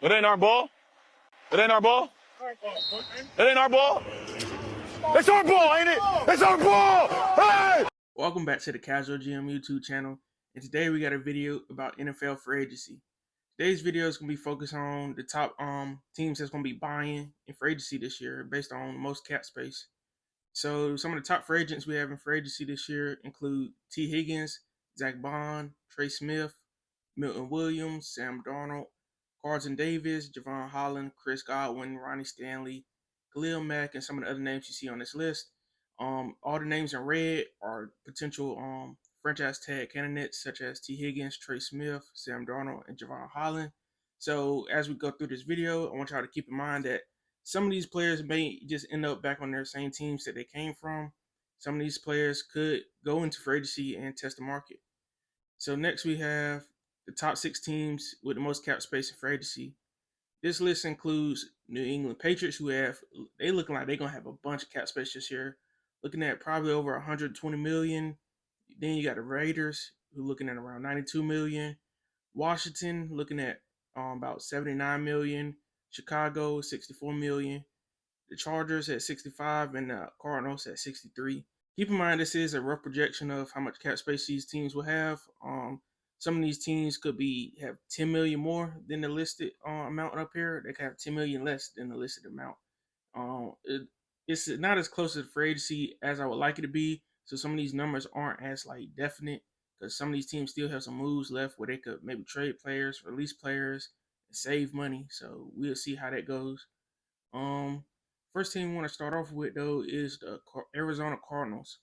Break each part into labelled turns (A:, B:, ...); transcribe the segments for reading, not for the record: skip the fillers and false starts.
A: It ain't our ball. It ain't our ball. It ain't our ball. It's our ball, ain't it? It's our ball. Hey!
B: Welcome back to the Casual GM YouTube channel, and today we got a video about NFL free agency. Today's video is going to be focused on the top teams that's going to be buying in free agency this year based on most cap space. So some of the top free agents we have in free agency this year include T. Higgins, Zach Bond, Trey Smith, Milton Williams, Sam Darnold, Carlton Davis, Javon Holland, Chris Godwin, Ronnie Stanley, Khalil Mack, and some of the other names you see on this list. All the names in red are potential franchise tag candidates such as T. Higgins, Trey Smith, Sam Darnold, and Javon Holland. So as we go through this video, I want y'all to keep in mind that some of these players may just end up back on their same teams that they came from. Some of these players could go into free agency and test the market. So next we have the top 6 teams with the most cap space in free agency. This list includes New England Patriots, who they looking like they're gonna have a bunch of cap space this year, looking at probably over 120 million. Then you got the Raiders, who looking at around 92 million. Washington looking at about 79 million. Chicago 64 million. The Chargers at 65 and the Cardinals at 63. Keep in mind this is a rough projection of how much cap space these teams will have. Some of these teams could have 10 million more than the listed amount up here. They could have 10 million less than the listed amount. It's not as close to the free agency as I would like it to be. So some of these numbers aren't as definite because some of these teams still have some moves left where they could maybe trade players, release players, and save money. So we'll see how that goes. First team we want to start off with though is the Arizona Cardinals.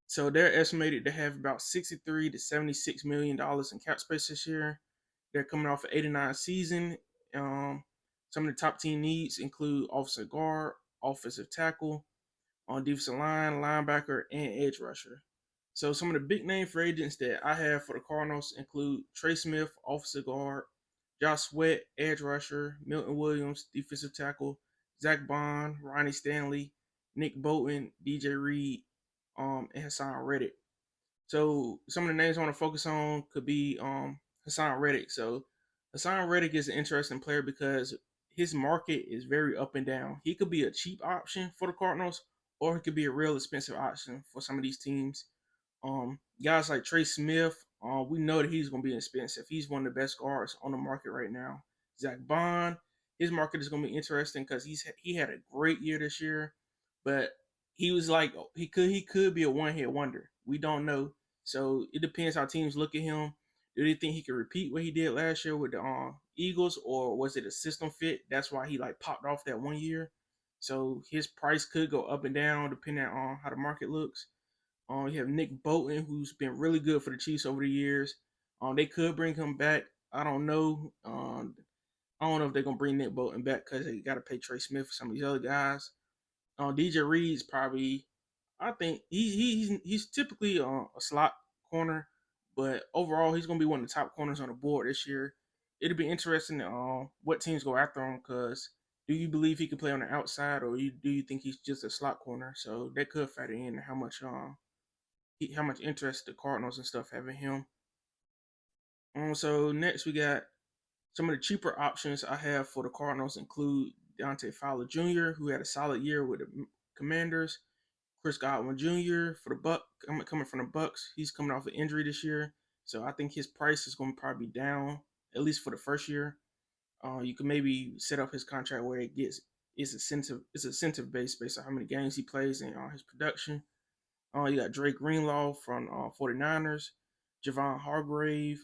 B: So they're estimated to have about $63 to $76 million in cap space this year. They're coming off an 89 season. Some of the top team needs include offensive guard, offensive tackle, on defensive line, linebacker, and edge rusher. So some of the big name free agents that I have for the Cardinals include Trey Smith, offensive guard, Josh Sweat, edge rusher, Milton Williams, defensive tackle, Zach Bond, Ronnie Stanley, Nick Bolton, DJ Reed, and Hassan Reddick. So some of the names I want to focus on could be Hassan Reddick. So Hassan Reddick is an interesting player because his market is very up and down. He could be a cheap option for the Cardinals, or he could be a real expensive option for some of these teams. Guys like Trey Smith, we know that he's going to be expensive. He's one of the best guards on the market right now. Zach Bond, his market is going to be interesting because he had a great year this year, but he was he could be a one-hit wonder. We don't know, so it depends how teams look at him. Do they think he can repeat what he did last year with the Eagles, or was it a system fit? That's why he popped off that 1 year. So his price could go up and down depending on how the market looks. You have Nick Bolton, who's been really good for the Chiefs over the years. They could bring him back. I don't know. I don't know if they're gonna bring Nick Bolton back because they got to pay Trey Smith for some of these other guys. DJ Reed's probably, I think he's typically a slot corner, but overall he's gonna be one of the top corners on the board this year. It'll be interesting what teams go after him because do you believe he can play on the outside or do you think he's just a slot corner? So that could factor in how much interest the Cardinals and stuff have in him. So next we got some of the cheaper options I have for the Cardinals include Dante Fowler Jr., who had a solid year with the Commanders. Chris Godwin Jr. for the coming from the Bucks. He's coming off an injury this year, so I think his price is going to probably be down at least for the first year. You can maybe set up his contract where it's incentive based on how many games he plays and his production. You got Drake Greenlaw from 49ers, Javon Hargrave,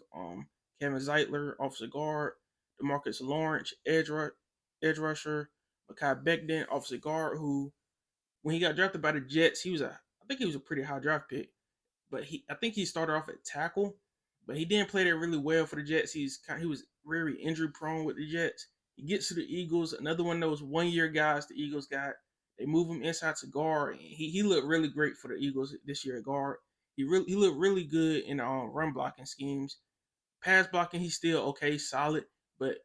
B: Kevin Zeitler, offensive guard, DeMarcus Lawrence, edge rusher, Mekhi Becton, offensive guard, who when he got drafted by the Jets, I think he was a pretty high draft pick, but I think he started off at tackle, but he didn't play that really well for the Jets. He was very injury prone with the Jets. He gets to the Eagles, another one of those 1 year guys the Eagles got. They move him inside to guard. He looked really great for the Eagles this year at guard. He looked really good in run blocking schemes. Pass blocking, he's still okay, solid. But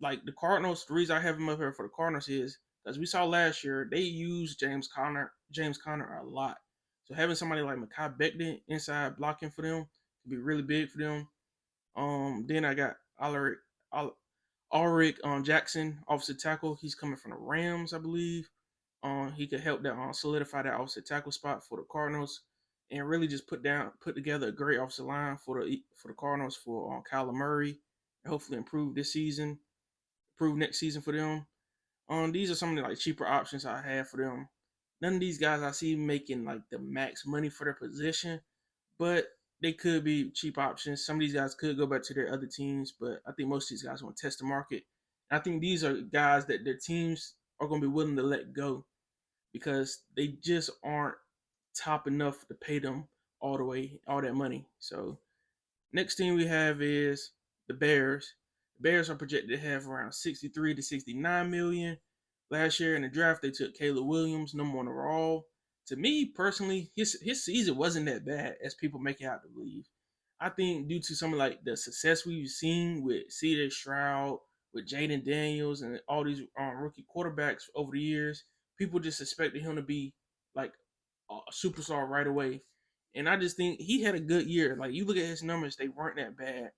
B: the Cardinals, the reason I have him up here for the Cardinals is because we saw last year they used James Conner a lot. So having somebody like Mekhi Becton inside blocking for them could be really big for them. Then I got Ulrich Jackson, offensive tackle. He's coming from the Rams, I believe. He could help that solidify that offensive tackle spot for the Cardinals, and really just put together a great offensive line for the Cardinals for Kyler Murray, and hopefully improve next season for them. These are some of the like cheaper options I have for them. None of these guys I see making like the max money for their position, but they could be cheap options. Some of these guys could go back to their other teams, but I think most of these guys want to test the market. And I think these are guys that their teams are going to be willing to let go because they just aren't top enough to pay them all that money. So next team we have is the Bears. The Bears are projected to have around 63 to 69 million. Last year in the draft, they took Caleb Williams, number one overall. To me personally, his season wasn't that bad as people make it out to believe. I think due to some of like the success we've seen with C.J. Stroud, with Jaden Daniels, and all these rookie quarterbacks over the years, people just expected him to be like a superstar right away. And I just think he had a good year. Like you look at his numbers, they weren't that bad.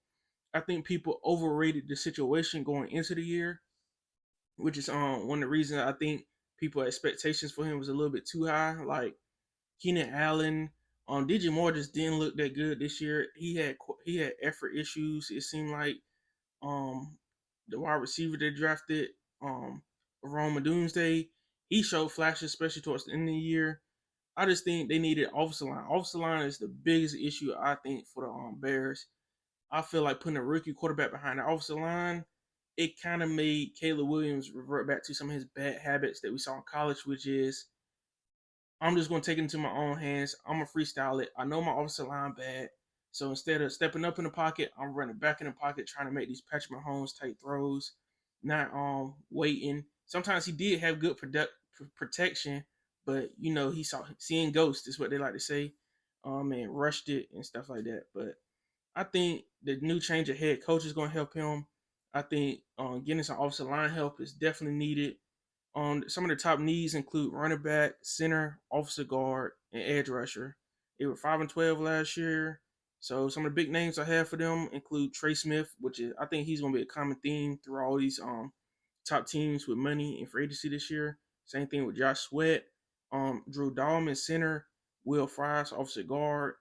B: I think people overrated the situation going into the year, which is one of the reasons I think people expectations for him was a little bit too high. Like Keenan Allen, DJ Moore just didn't look that good this year. He had effort issues. It seemed like um the wide receiver they drafted, Rome Doomsday, he showed flashes, especially towards the end of the year. I just think they needed offensive line. Offensive line is the biggest issue I think for the Bears. I feel like putting a rookie quarterback behind the offensive line, it kind of made Caleb Williams revert back to some of his bad habits that we saw in college, which is I'm just going to take it into my own hands. I'm going to freestyle it. I know my offensive line bad. So instead of stepping up in the pocket, I'm running back in the pocket, trying to make these Patrick Mahomes type throws, not waiting. Sometimes he did have good protection, but you know he saw seeing ghosts is what they like to say, and rushed it and stuff like that. But I think the new change of head coach is going to help him. I think getting some offensive line help is definitely needed. Some of the top needs include running back, center, offensive guard, and edge rusher. They were 5-12 last year. So some of the big names I have for them include Trey Smith, which is I think he's going to be a common theme through all these top teams with money and free agency this year. Same thing with Josh Sweat, Drew Dalman, center, Will Fries, offensive guard,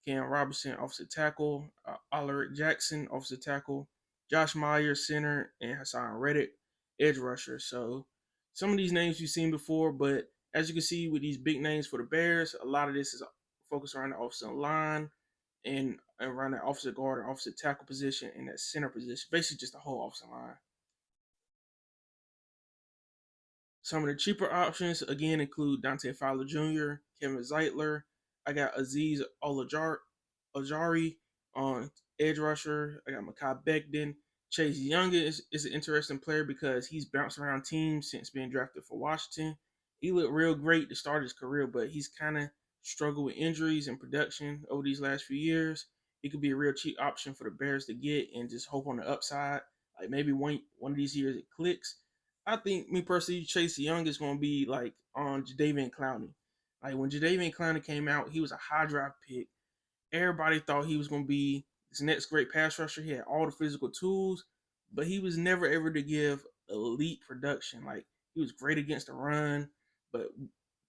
B: Cam Robinson, offensive tackle, Ulrich Jackson, offensive tackle, Josh Myers, center, and Hassan Reddick, edge rusher. So some of these names you've seen before, but as you can see with these big names for the Bears, a lot of this is focused around the offensive line and around that offensive guard and offensive tackle position and that center position, basically just the whole offensive line. Some of the cheaper options again include Dante Fowler Jr., Kevin Zeitler. I got Aziz Ojari on edge rusher. I got Mekhi Becton. Chase Young is an interesting player because he's bounced around teams since being drafted for Washington. He looked real great to start his career, but he's kind of struggled with injuries and production over these last few years. He could be a real cheap option for the Bears to get and just hope on the upside. Like maybe one of these years it clicks. I think me personally, Chase Young is going to be like on Jadeveon Clowney. Like when Jadeveon Clowney came out, he was a high draft pick. Everybody thought he was going to be this next great pass rusher. He had all the physical tools, but he was never ever to give elite production. Like he was great against the run, but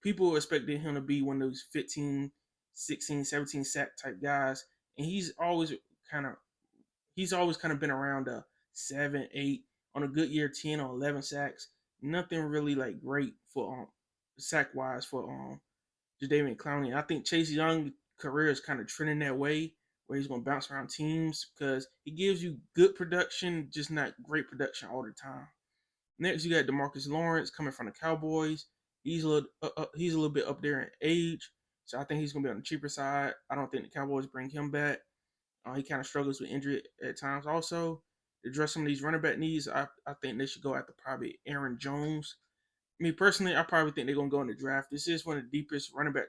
B: people expected him to be one of those 15, 16, 17 sack type guys. And he's always kind of been around a 7, 8, on a good year 10 or 11 sacks. Nothing really like great for sack wise for Jadeveon Clowney. I think Chase Young career is kind of trending that way where he's going to bounce around teams because he gives you good production, just not great production all the time. Next, you got DeMarcus Lawrence coming from the Cowboys. He's a little bit up there in age, so I think he's going to be on the cheaper side. I don't think the Cowboys bring him back. He kind of struggles with injury at times. Also, to address some of these running back needs, I think they should go after probably Aaron Jones. Me personally, I probably think they're gonna go in the draft. This is one of the deepest running back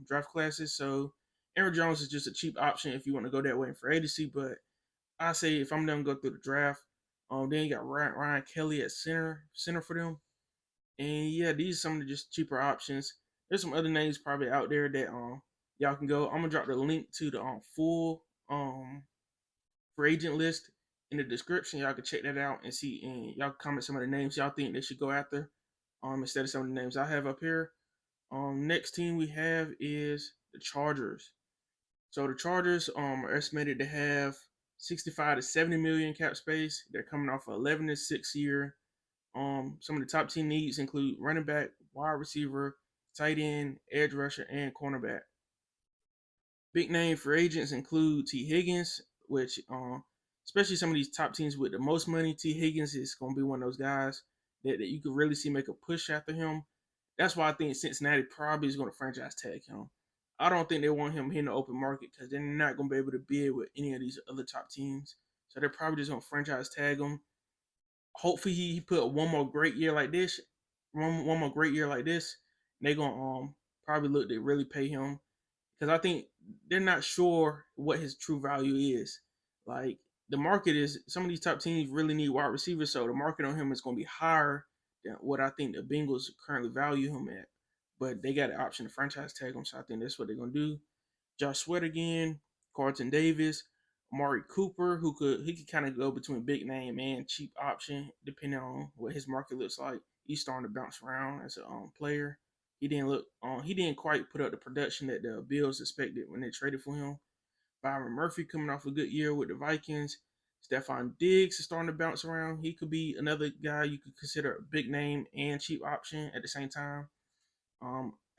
B: draft classes, so Aaron Jones is just a cheap option if you want to go that way in free agency. But I say if I'm going to go through the draft, then you got Ryan Kelly at center for them, and yeah, these are some of the just cheaper options. There's some other names probably out there that y'all can go. I'm gonna drop the link to the full free agent list in the description. Y'all can check that out and see, and y'all comment some of the names y'all think they should go after, instead of some of the names I have up here. Next team we have is the Chargers. So the Chargers are estimated to have 65 to 70 million cap space. They're coming off an 11-6 year. Some of the top team needs include running back, wide receiver, tight end, edge rusher, and cornerback. Big name free agents include T. Higgins, which especially some of these top teams with the most money, T. Higgins is going to be one of those guys that you could really see make a push after him. That's why I think Cincinnati probably is going to franchise tag him. I don't think they want him in the open market because they're not going to be able to bid with any of these other top teams. So they're probably just going to franchise tag him. Hopefully he put one more great year like this. One more great year like this. And they're going to probably look to really pay him because I think they're not sure what his true value is. Like the market is, some of these top teams really need wide receivers, so the market on him is going to be higher than what I think the Bengals currently value him at. But they got an option to franchise tag him, so I think that's what they're going to do. Josh Sweat again, Carlton Davis, Amari Cooper, he could kind of go between big name and cheap option depending on what his market looks like. He's starting to bounce around as a player. He didn't quite put up the production that the Bills expected when they traded for him. Byron Murphy coming off a good year with the Vikings. Stephon Diggs is starting to bounce around. He could be another guy you could consider a big name and cheap option at the same time.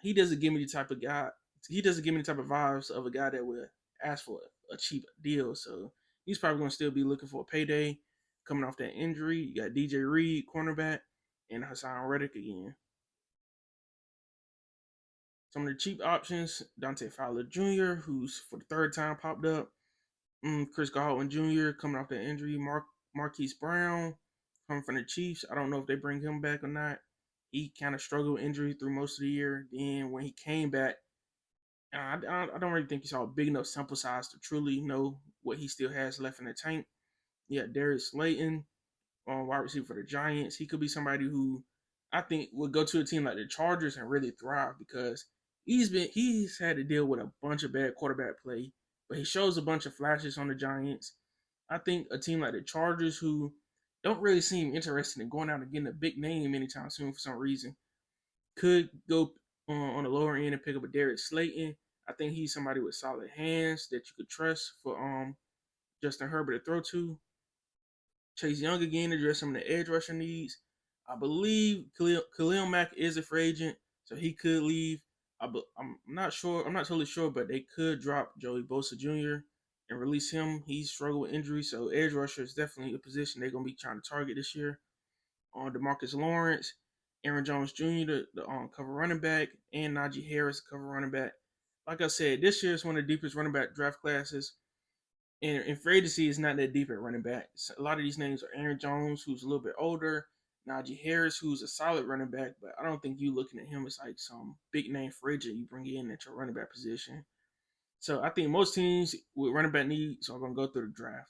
B: He doesn't give me the type of guy. He doesn't give me the type of vibes of a guy that would ask for a cheap deal. So he's probably going to still be looking for a payday. Coming off that injury, you got DJ Reed, cornerback, and Hassan Reddick again. Some of the cheap options: Dante Fowler Jr., who's for the third time popped up. Chris Godwin Jr. coming off that injury. Marquise Brown coming from the Chiefs. I don't know if they bring him back or not. He kind of struggled with injury through most of the year. Then when he came back, I don't really think he saw a big enough sample size to truly know what he still has left in the tank. Yeah, Darius Slayton, wide receiver for the Giants. He could be somebody who I think would go to a team like the Chargers and really thrive because he's had to deal with a bunch of bad quarterback play, but he shows a bunch of flashes on the Giants. I think a team like the Chargers, who don't really seem interested in going out and getting a big name anytime soon for some reason, could go on the lower end and pick up a Darius Slayton. I think he's somebody with solid hands that you could trust for Justin Herbert to throw to. Chase Young again address some of the edge rusher needs. I believe Khalil Mack is a free agent, so he could leave. I'm not sure. I'm not totally sure, but they could drop Joey Bosa Jr. and release him. He's struggled with injury, so edge rusher is definitely a position they're going to be trying to target this year. On DeMarcus Lawrence, Aaron Jones Jr., the cover running back, and Najee Harris, cover running back. Like I said, this year is one of the deepest running back draft classes. And free agency is not that deep at running back. A lot of these names are Aaron Jones, who's a little bit older, Najee Harris, who's a solid running back, but I don't think you looking at him as like some big name free agent you bring in at your running back position. So I think most teams with running back needs are going to go through the draft.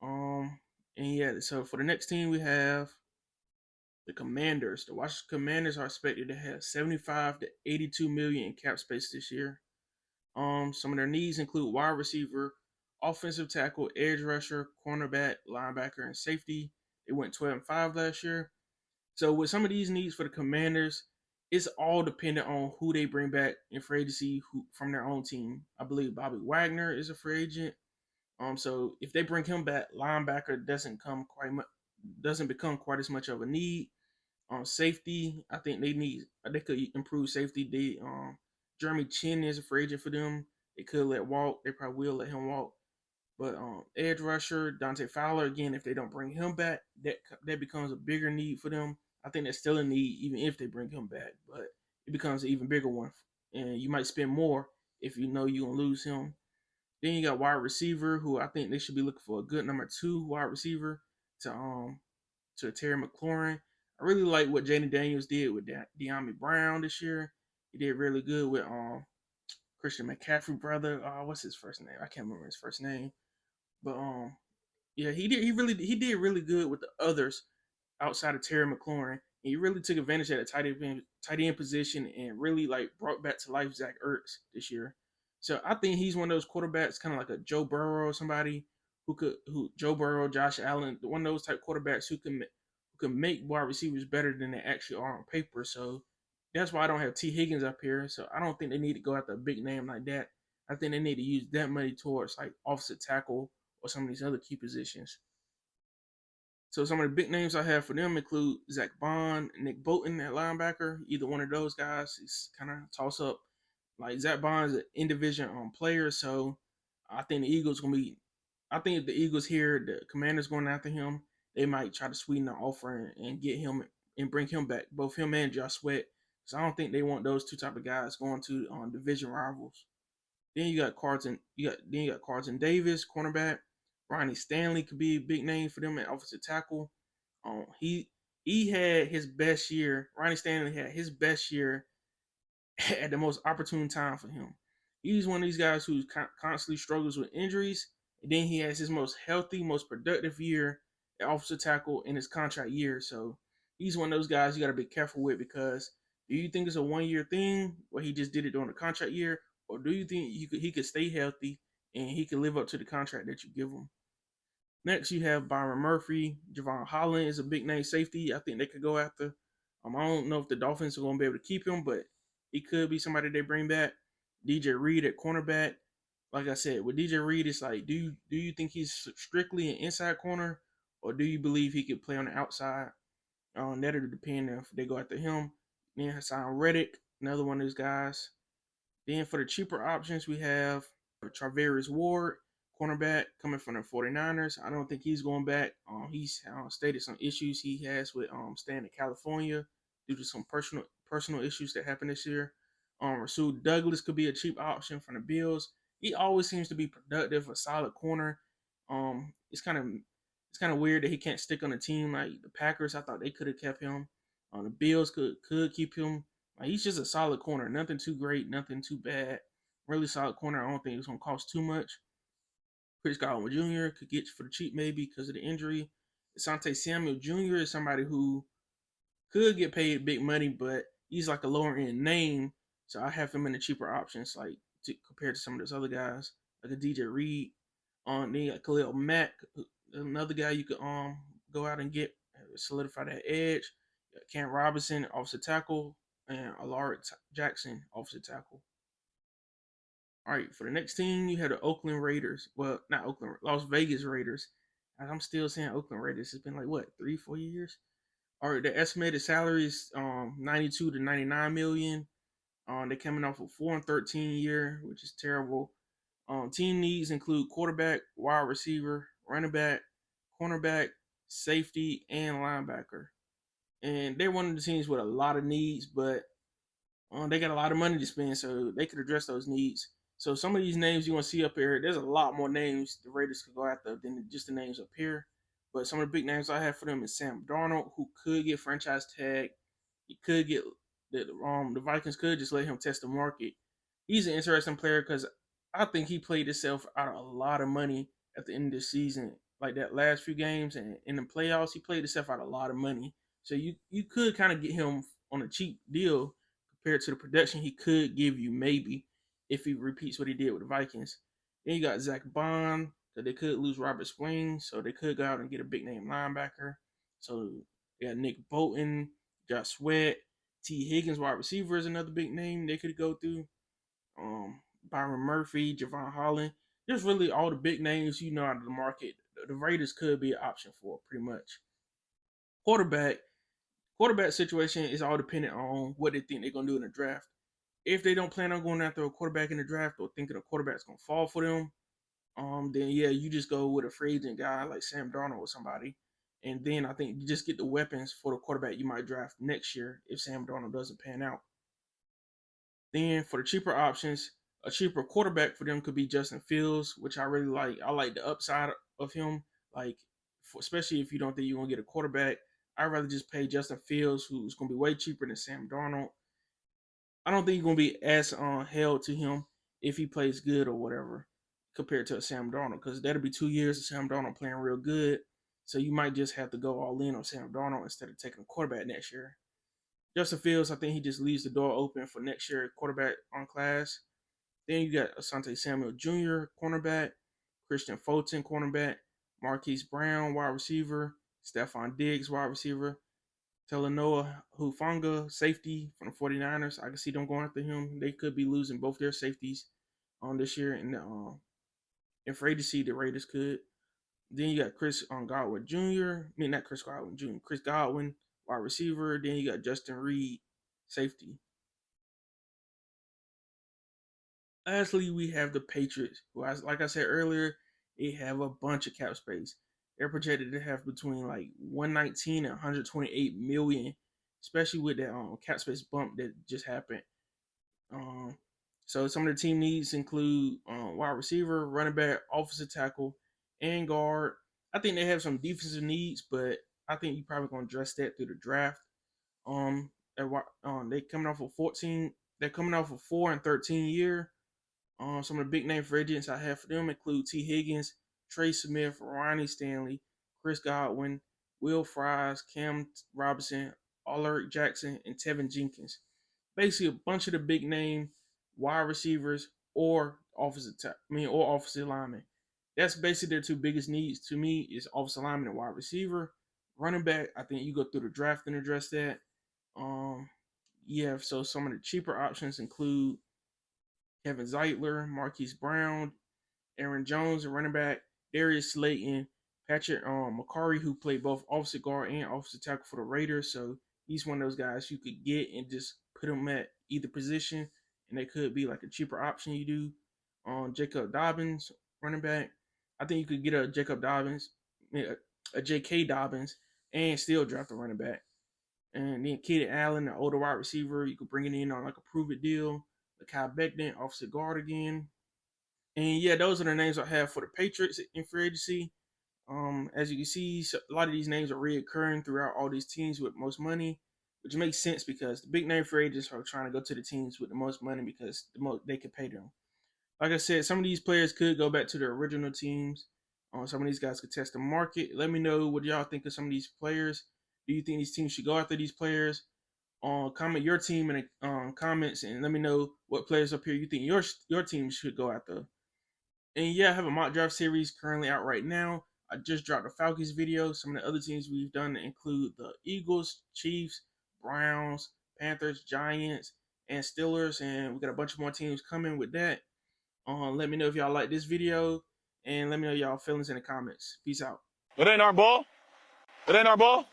B: And yeah, so for the next team we have the Commanders. The Washington Commanders are expected to have 75 to 82 million in cap space this year. Some of their needs include wide receiver, offensive tackle, edge rusher, cornerback, linebacker, and safety. They went 12-5 last year. So with some of these needs for the Commanders, it's all dependent on who they bring back in free agency from their own team. I believe Bobby Wagner is a free agent. So if they bring him back, linebacker doesn't become quite as much of a need. Safety, I think they could improve safety. Jeremy Chin is a free agent for them. They could let walk. They probably will let him walk. But edge rusher, Dante Fowler, again, if they don't bring him back, that becomes a bigger need for them. I think that's still a need even if they bring him back. But it becomes an even bigger one. And you might spend more if you know you're going to lose him. Then you got wide receiver, who I think they should be looking for a good number 2 wide receiver to Terry McLaurin. I really like what Jaden Daniels did with De'Ami Brown this year. He did really good with Christian McCaffrey brother. What's his first name? I can't remember his first name. But yeah, he did really good with the others outside of Terry McLaurin. He really took advantage of the tight end position and really like brought back to life Zach Ertz this year. So I think he's one of those quarterbacks, kind of like a Joe Burrow or somebody who Joe Burrow, Josh Allen, one of those type quarterbacks who can make wide receivers better than they actually are on paper. So that's why I don't have T. Higgins up here. So I don't think they need to go after a big name like that. I think they need to use that money towards like offensive tackle or some of these other key positions. So some of the big names I have for them include Zach Bond, Nick Bolton at linebacker. Either one of those guys is kind of toss up. Like Zach Bond is an in-division player, so I think the Eagles gonna be. I think if the Eagles hear the Commanders going after him, they might try to sweeten the offer and get him and bring him back, both him and Josh Sweat. So I don't think they want those two type of guys going to division rivals. Then you got Carlton Davis, cornerback. Ronnie Stanley could be a big name for them at offensive tackle. He had his best year. Ronnie Stanley had his best year at the most opportune time for him. He's one of these guys who constantly struggles with injuries, and then he has his most healthy, most productive year at offensive tackle in his contract year. So he's one of those guys you got to be careful with, because do you think it's a 1 year thing where he just did it during the contract year, or do you think he could stay healthy and he can live up to the contract that you give him? Next, you have Byron Murphy. Javon Holland is a big name safety. I think they could go after. I don't know if the Dolphins are going to be able to keep him, but he could be somebody they bring back. DJ Reed at cornerback. Like I said, with DJ Reed, it's like, do you think he's strictly an inside corner, or do you believe he could play on the outside? That'll depend if they go after him. Then Hassan Reddick, another one of those guys. Then for the cheaper options, we have Travarius Ward, cornerback coming from the 49ers. I don't think he's going back. He's stated some issues he has with staying in California due to some personal issues that happened this year. Rasul Douglas could be a cheap option from the Bills. He always seems to be productive, a solid corner. It's kind of weird that he can't stick on a team like the Packers. I thought they could have kept him. The Bills could keep him. He's just a solid corner. Nothing too great, nothing too bad. Really solid corner. I don't think it's going to cost too much. Chris Godwin Jr. could get for the cheap maybe because of the injury. Asante Samuel Jr. is somebody who could get paid big money, but he's like a lower end name. So I have him in the cheaper options, like compared to some of those other guys, like a DJ Reed. Then you got Khalil Mack, another guy you could go out and get, solidify that edge. Cam Robinson, offensive tackle, and Alaric Jackson, offensive tackle. All right, for the next team, you have the Oakland Raiders. Well, not Oakland, Las Vegas Raiders. I'm still saying Oakland Raiders. It's been like, what, 3-4 years? All right, the estimated salary is 92 to 99 million. They're coming off a 4-13 year, which is terrible. Team needs include quarterback, wide receiver, running back, cornerback, safety, and linebacker. And they're one of the teams with a lot of needs, but they got a lot of money to spend, so they could address those needs. So some of these names you want to see up here, there's a lot more names the Raiders could go after than just the names up here. But some of the big names I have for them is Sam Darnold, who could get franchise tag. He could get the Vikings could just let him test the market. He's an interesting player because I think he played himself out of a lot of money at the end of the season. Like that last few games and in the playoffs, he played himself out of a lot of money. So you could kind of get him on a cheap deal compared to the production he could give you maybe if he repeats what he did with the Vikings. Then you got Zach Bond, that they could lose Robert Spring, so they could go out and get a big name linebacker. So they got Nick Bolton, Josh Sweat, T. Higgins, wide receiver is another big name they could go through. Byron Murphy, Javon Holland. There's really all the big names out of the market. The Raiders could be an option for pretty much. Quarterback situation is all dependent on what they think they're going to do in the draft. If they don't plan on going after a quarterback in the draft or thinking a quarterback's going to fall for them, then yeah, you just go with a free agent guy like Sam Darnold or somebody. And then I think you just get the weapons for the quarterback you might draft next year if Sam Darnold doesn't pan out. Then for the cheaper options, a cheaper quarterback for them could be Justin Fields, which I really like. I like the upside of him. Especially if you don't think you're going to get a quarterback, I'd rather just pay Justin Fields, who's going to be way cheaper than Sam Darnold. I don't think you're going to be as held to him if he plays good or whatever compared to a Sam Darnold, because that'll be 2 years of Sam Darnold playing real good. So you might just have to go all in on Sam Darnold instead of taking a quarterback next year. Justin Fields, I think he just leaves the door open for next year quarterback on class. Then you got Asante Samuel Jr., cornerback, Christian Fulton, cornerback, Marquise Brown, wide receiver, Stephon Diggs, wide receiver, Talanoa Hufanga, safety from the 49ers. I can see them going after him. They could be losing both their safeties on this year, and in free agency, the Raiders could. Then you got Chris Godwin Jr. I mean, not Chris Godwin Jr. Chris Godwin, wide receiver. Then you got Justin Reed, safety. Lastly, we have the Patriots, who, like I said earlier, they have a bunch of cap space. They're projected to have between like 119 and 128 million, especially with that cap space bump that just happened. So some of the team needs include wide receiver, running back, offensive tackle, and guard. I think they have some defensive needs, but I think you're probably going to address that through the draft. They coming off of 14. They're coming off of 4 and 13 year. Some of the big name free agents I have for them include T. Higgins, Trey Smith, Ronnie Stanley, Chris Godwin, Will Fries, Cam Robinson, Alaric Jackson, and Tevin Jenkins. Basically, a bunch of the big name wide receivers or offensive linemen. That's basically their two biggest needs to me is offensive lineman and wide receiver. Running back, I think you go through the draft and address that. So some of the cheaper options include Kevin Zeitler, Marquise Brown, Aaron Jones, a running back, Darius Slayton, Patrick McCarry, who played both offensive guard and offensive tackle for the Raiders. So he's one of those guys you could get and just put him at either position, and they could be like a cheaper option you do. Jacob Dobbins, running back. I think you could get a Jacob Dobbins, a J.K. Dobbins, and still draft a running back. And then Keenan Allen, the older wide receiver, you could bring it in on like a prove-it deal. Kyle Becton, offensive guard again. And yeah, those are the names I have for the Patriots in free agency. As you can see, a lot of these names are reoccurring throughout all these teams with most money, which makes sense because the big name free agents are trying to go to the teams with the most money because they can pay them. Like I said, some of these players could go back to their original teams. Some of these guys could test the market. Let me know what y'all think of some of these players. Do you think these teams should go after these players? Comment your team in the comments and let me know what players up here you think your team should go after. And yeah, I have a mock draft series currently out right now. I just dropped a Falcons video. Some of the other teams we've done include the Eagles, Chiefs, Browns, Panthers, Giants, and Steelers. And we got a bunch more teams coming with that. Let me know if y'all like this video, and let me know y'all feelings in the comments. Peace out.
A: It ain't our ball. It ain't our ball.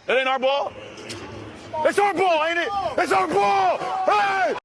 A: It ain't our ball. It's our ball, ain't it? It's our ball. Hey!